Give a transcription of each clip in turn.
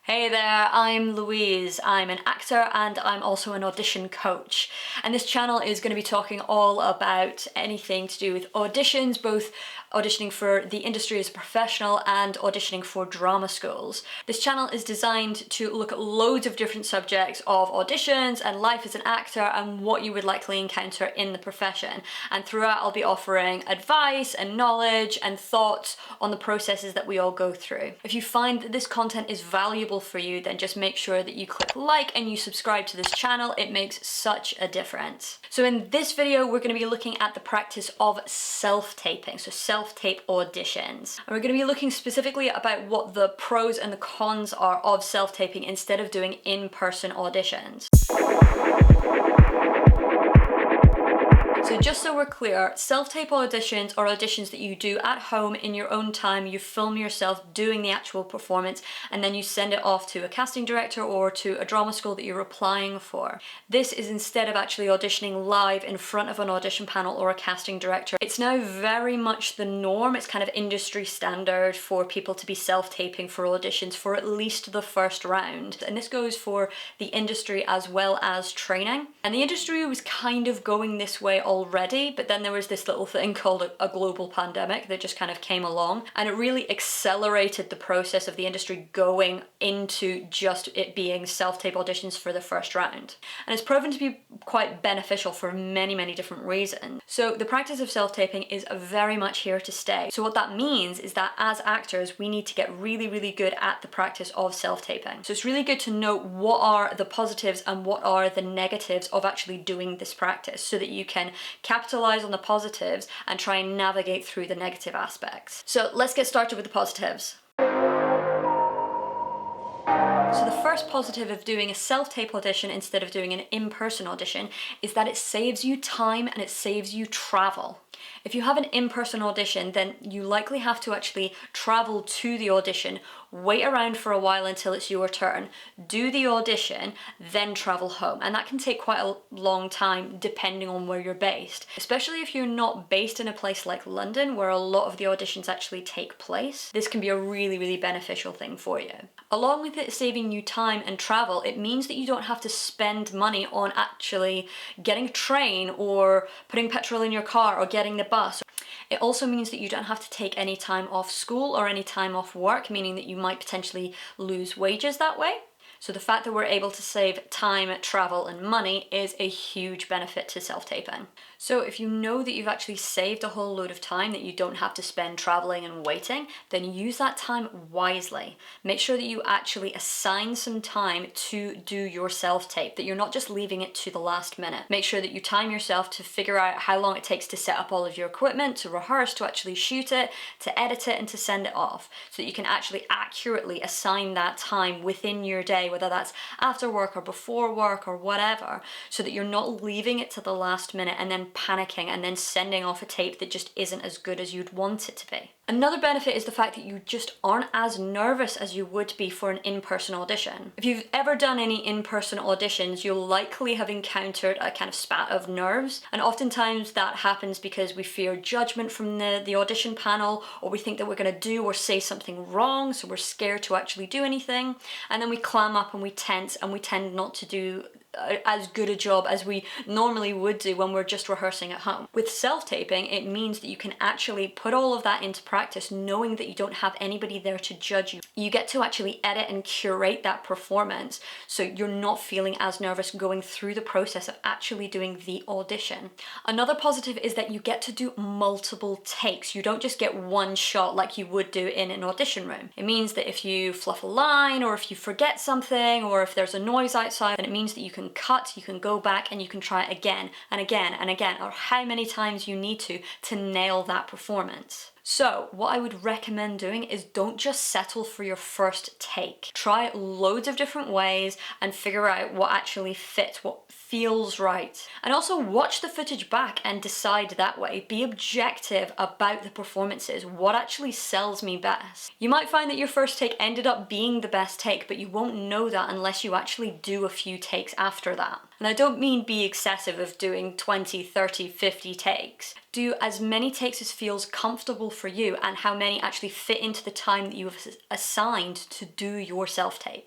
Hey there, I'm Louise. I'm an actor and I'm also an audition coach. And this channel is going to be talking all about anything to do with auditions, both auditioning for the industry as a professional and auditioning for drama schools. This channel is designed to look at loads of different subjects of auditions and life as an actor and what you would likely encounter in the profession. And throughout I'll be offering advice and knowledge and thoughts on the processes that we all go through. If you find that this content is valuable for you, then just make sure that you click like and you subscribe to this channel. It makes such a difference. So in this video, we're going to be looking at the practice of self-taping, so self-tape auditions. And we're going to be looking specifically about what the pros and the cons are of self-taping instead of doing in-person auditions. So just so we're clear, self-tape auditions are auditions that you do at home in your own time. You film yourself doing the actual performance and then you send it off to a casting director or to a drama school that you're applying for. This is instead of actually auditioning live in front of an audition panel or a casting director. It's now very much the norm. It's kind of industry standard for people to be self-taping for auditions for at least the first round. And this goes for the industry as well as training. And the industry was kind of going this way already, but then there was this little thing called a global pandemic that just kind of came along, and it really accelerated the process of the industry going into just it being self-tape auditions for the first round. And it's proven to be quite beneficial for many different reasons. So the practice of self-taping is very much here to stay. So what that means is that as actors, we need to get really good at the practice of self-taping. So it's really good to know what are the positives and what are the negatives of actually doing this practice so that you can capitalize on the positives and try and navigate through the negative aspects. So let's get started with the positives. So the first positive of doing a self-tape audition instead of doing an in-person audition is that it saves you time and it saves you travel. If you have an in-person audition, then you likely have to actually travel to the audition, wait around for a while until it's your turn, do the audition, then travel home. And that can take quite a long time depending on where you're based. Especially if you're not based in a place like London, where a lot of the auditions actually take place. This can be a really beneficial thing for you. Along with it saving you time and travel, it means that you don't have to spend money on actually getting a train or putting petrol in your car or getting the bus. It also means that you don't have to take any time off school or any time off work, meaning that you might potentially lose wages that way. So the fact that we're able to save time, travel, and money is a huge benefit to self-taping. So if you know that you've actually saved a whole load of time that you don't have to spend traveling and waiting, then use that time wisely. Make sure that you actually assign some time to do your self-tape, that you're not just leaving it to the last minute. Make sure that you time yourself to figure out how long it takes to set up all of your equipment, to rehearse, to actually shoot it, to edit it, and to send it off, so that you can actually accurately assign that time within your day, whether that's after work or before work or whatever, so that you're not leaving it to the last minute and then panicking and then sending off a tape that just isn't as good as you'd want it to be. Another benefit is the fact that you just aren't as nervous as you would be for an in-person audition. If you've ever done any in-person auditions, you'll likely have encountered a kind of spat of nerves, and oftentimes that happens because we fear judgment from the audition panel, or we think that we're going to do or say something wrong, so we're scared to actually do anything, and then we clam up and we tense and we tend not to do as good a job as we normally would do when we're just rehearsing at home. With self-taping, it means that you can actually put all of that into practice knowing that you don't have anybody there to judge you. You get to actually edit and curate that performance so you're not feeling as nervous going through the process of actually doing the audition. Another positive is that you get to do multiple takes. You don't just get one shot like you would do in an audition room. It means that if you fluff a line or if you forget something or if there's a noise outside, then it means that you can cut, you can go back and you can try it again and again and again, or how many times you need to nail that performance. So what I would recommend doing is don't just settle for your first take. Try loads of different ways and figure out what actually fits, what feels right. And also watch the footage back and decide that way. Be objective about the performances. What actually sells me best? You might find that your first take ended up being the best take, but you won't know that unless you actually do a few takes after that. And I don't mean be excessive of doing 20, 30, 50 takes. Do as many takes as feels comfortable for you and how many actually fit into the time that you have assigned to do your self-tape.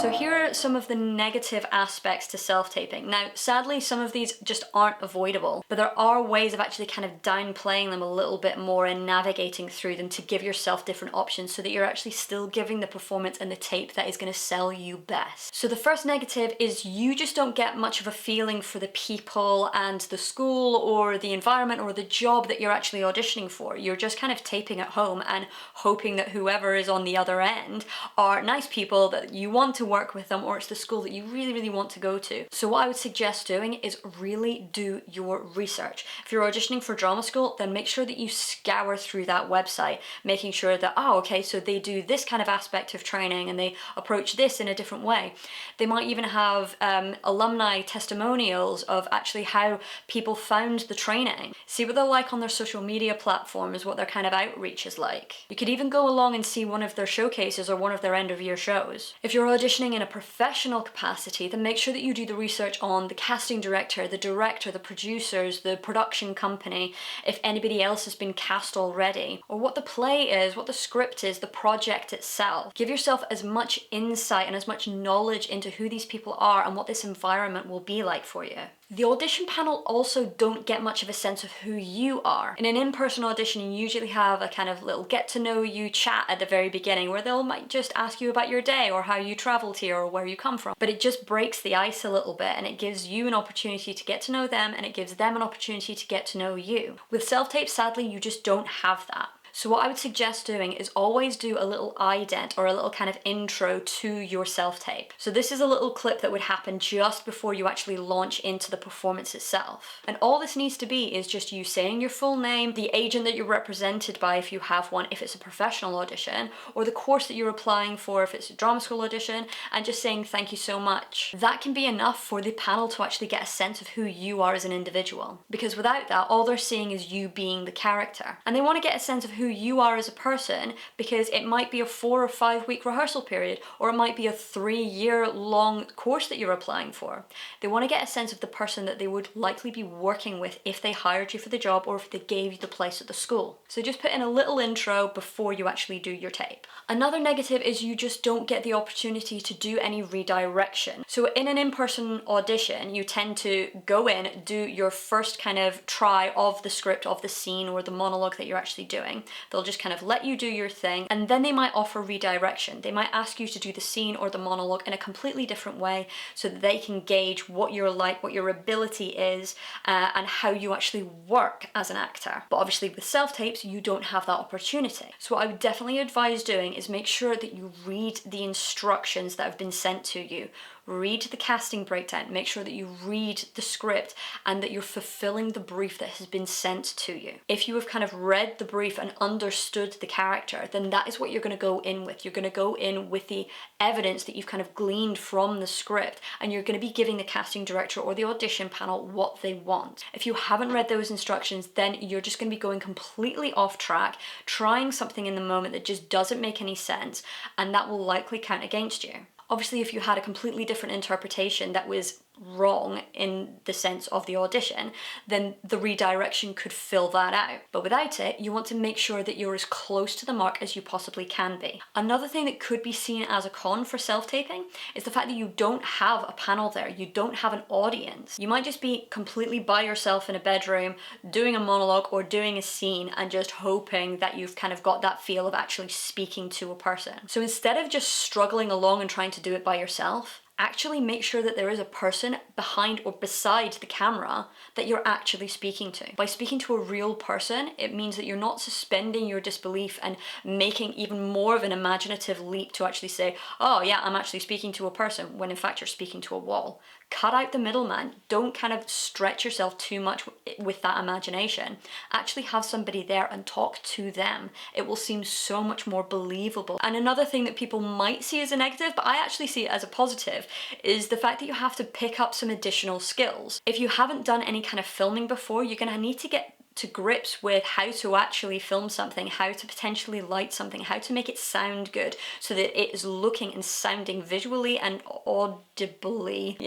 So here are some of the negative aspects to self-taping. Now, sadly, some of these just aren't avoidable, but there are ways of actually kind of downplaying them a little bit more and navigating through them to give yourself different options so that you're actually still giving the performance and the tape that is going to sell you best. So the first negative is you just don't get much of a feeling for the people and the school or the environment or the job that you're actually auditioning for. You're just kind of taping at home and hoping that whoever is on the other end are nice people that you want to work with them, or it's the school that you really, really want to go to. So what I would suggest doing is really do your research. If you're auditioning for drama school, then make sure that you scour through that website, making sure that, oh, okay, so they do this kind of aspect of training and they approach this in a different way. They might even have alumni testimonials of actually how people found the training. See what they're like on their social media platforms, what their kind of outreach is like. You could even go along and see one of their showcases or one of their end of year shows. If you're auditioning in a professional capacity, then make sure that you do the research on the casting director, the producers, the production company, if anybody else has been cast already, or what the play is, what the script is, the project itself. Give yourself as much insight and as much knowledge into who these people are and what this environment will be like for you. The audition panel also don't get much of a sense of who you are. In an in-person audition, you usually have a kind of little get-to-know-you chat at the very beginning where they'll might just ask you about your day or how you traveled here or where you come from. But it just breaks the ice a little bit and it gives you an opportunity to get to know them and it gives them an opportunity to get to know you. With self-tape, sadly, you just don't have that. So what I would suggest doing is always do a little ident or a little kind of intro to your self-tape. So this is a little clip that would happen just before you actually launch into the performance itself. And all this needs to be is just you saying your full name, the agent that you're represented by if you have one, if it's a professional audition, or the course that you're applying for if it's a drama school audition, and just saying thank you so much. That can be enough for the panel to actually get a sense of who you are as an individual. Because without that, all they're seeing is you being the character. And they want to get a sense of who you are as a person, because it might be a 4 or 5 week rehearsal period, or it might be a 3-year long course that you're applying for. They want to get a sense of the person that they would likely be working with if they hired you for the job or if they gave you the place at the school. So just put in a little intro before you actually do your tape. Another negative is you just don't get the opportunity to do any redirection. So in an in-person audition, you tend to go in, do your first kind of try of the script, of the scene or the monologue that you're actually doing. They'll just kind of let you do your thing, and then they might offer redirection. They might ask you to do the scene or the monologue in a completely different way so that they can gauge what you're like, what your ability is, and how you actually work as an actor. But obviously with self-tapes, you don't have that opportunity. So what I would definitely advise doing is make sure that you read the instructions that have been sent to you. Read the casting breakdown, make sure that you read the script and that you're fulfilling the brief that has been sent to you. If you have kind of read the brief and understood the character, then that is what you're going to go in with. You're going to go in with the evidence that you've kind of gleaned from the script, and you're going to be giving the casting director or the audition panel what they want. If you haven't read those instructions, then you're just going to be going completely off track, trying something in the moment that just doesn't make any sense, and that will likely count against you. Obviously, if you had a completely different interpretation that was wrong in the sense of the audition, then the redirection could fill that out. But without it, you want to make sure that you're as close to the mark as you possibly can be. Another thing that could be seen as a con for self-taping is the fact that you don't have a panel there. You don't have an audience. You might just be completely by yourself in a bedroom doing a monologue or doing a scene and just hoping that you've kind of got that feel of actually speaking to a person. So instead of just struggling along and trying to do it by yourself, actually make sure that there is a person behind or beside the camera that you're actually speaking to. By speaking to a real person, it means that you're not suspending your disbelief and making even more of an imaginative leap to actually say, oh yeah, I'm actually speaking to a person, when in fact you're speaking to a wall. Cut out the middleman. Don't kind of stretch yourself too much with that imagination. Actually have somebody there and talk to them. It will seem so much more believable. And another thing that people might see as a negative, but I actually see it as a positive, is the fact that you have to pick up some additional skills. If you haven't done any kind of filming before, you're going to need to get to grips with how to actually film something, how to potentially light something, how to make it sound good so that it is looking and sounding visually and audibly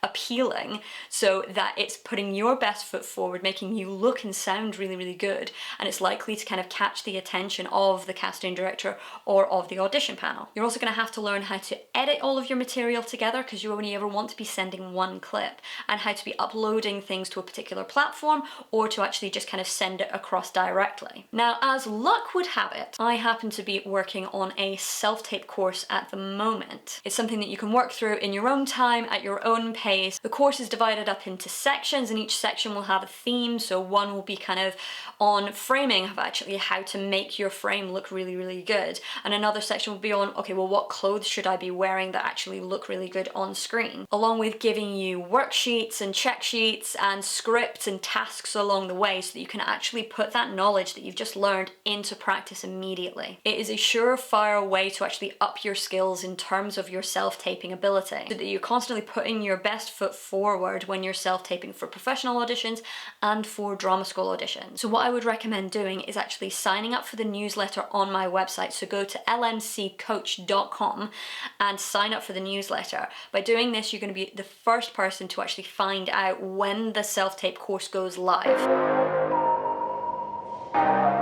appealing, so that it's putting your best foot forward, making you look and sound really, really good, and it's likely to kind of catch the attention of the casting director or of the audition panel. You're also going to have to learn how to edit all of your material together, because you only ever want to be sending one clip, and how to be uploading things to a particular platform or to actually just kind of send it across directly. Now, as luck would have it, I happen to be working on a self-tape course at the moment. It's something that you can work through in your own time, at your own pace. The course is divided up into sections, and each section will have a theme. So one will be kind of on framing, of actually how to make your frame look really, really good. And another section will be on, okay, well, what clothes should I be wearing that actually look really good on screen? Along with giving you worksheets and check sheets and scripts and tasks along the way, so that you can actually put that knowledge that you've just learned into practice immediately. It is a surefire way to actually up your skills in terms of your self-taping ability, so that you're constantly putting your best foot forward when you're self-taping for professional auditions and for drama school auditions. So what I would recommend doing is actually signing up for the newsletter on my website. So go to lmccoach.com and sign up for the newsletter. By doing this, you're going to be the first person to actually find out when the self-tape course goes live.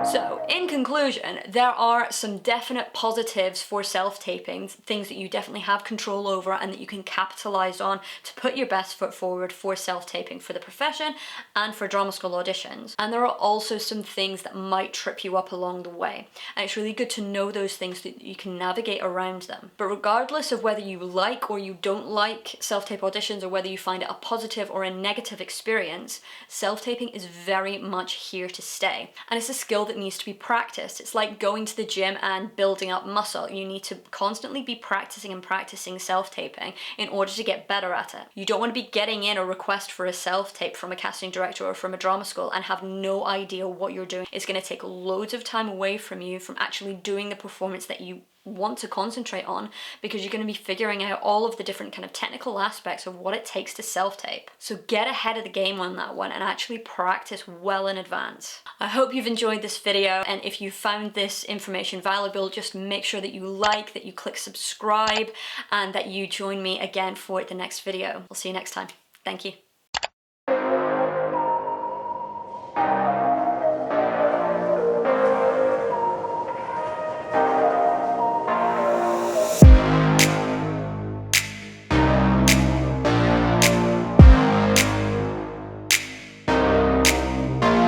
So, in conclusion, there are some definite positives for self-taping, things that you definitely have control over and that you can capitalize on to put your best foot forward for self-taping for the profession and for drama school auditions. And there are also some things that might trip you up along the way. And it's really good to know those things so that you can navigate around them. But regardless of whether you like or you don't like self-tape auditions, or whether you find it a positive or a negative experience, self-taping is very much here to stay. And it's a skill that needs to be practiced. It's like going to the gym and building up muscle. You need to constantly be practicing and practicing self-taping in order to get better at it. You don't want to be getting in a request for a self-tape from a casting director or from a drama school and have no idea what you're doing. It's going to take loads of time away from you from actually doing the performance that you want to concentrate on, because you're going to be figuring out all of the different kind of technical aspects of what it takes to self-tape. So get ahead of the game on that one and actually practice well in advance. I hope you've enjoyed this video, and if you found this information valuable, just make sure that you like, that you click subscribe, and that you join me again for the next video. I'll see you next time. Thank you.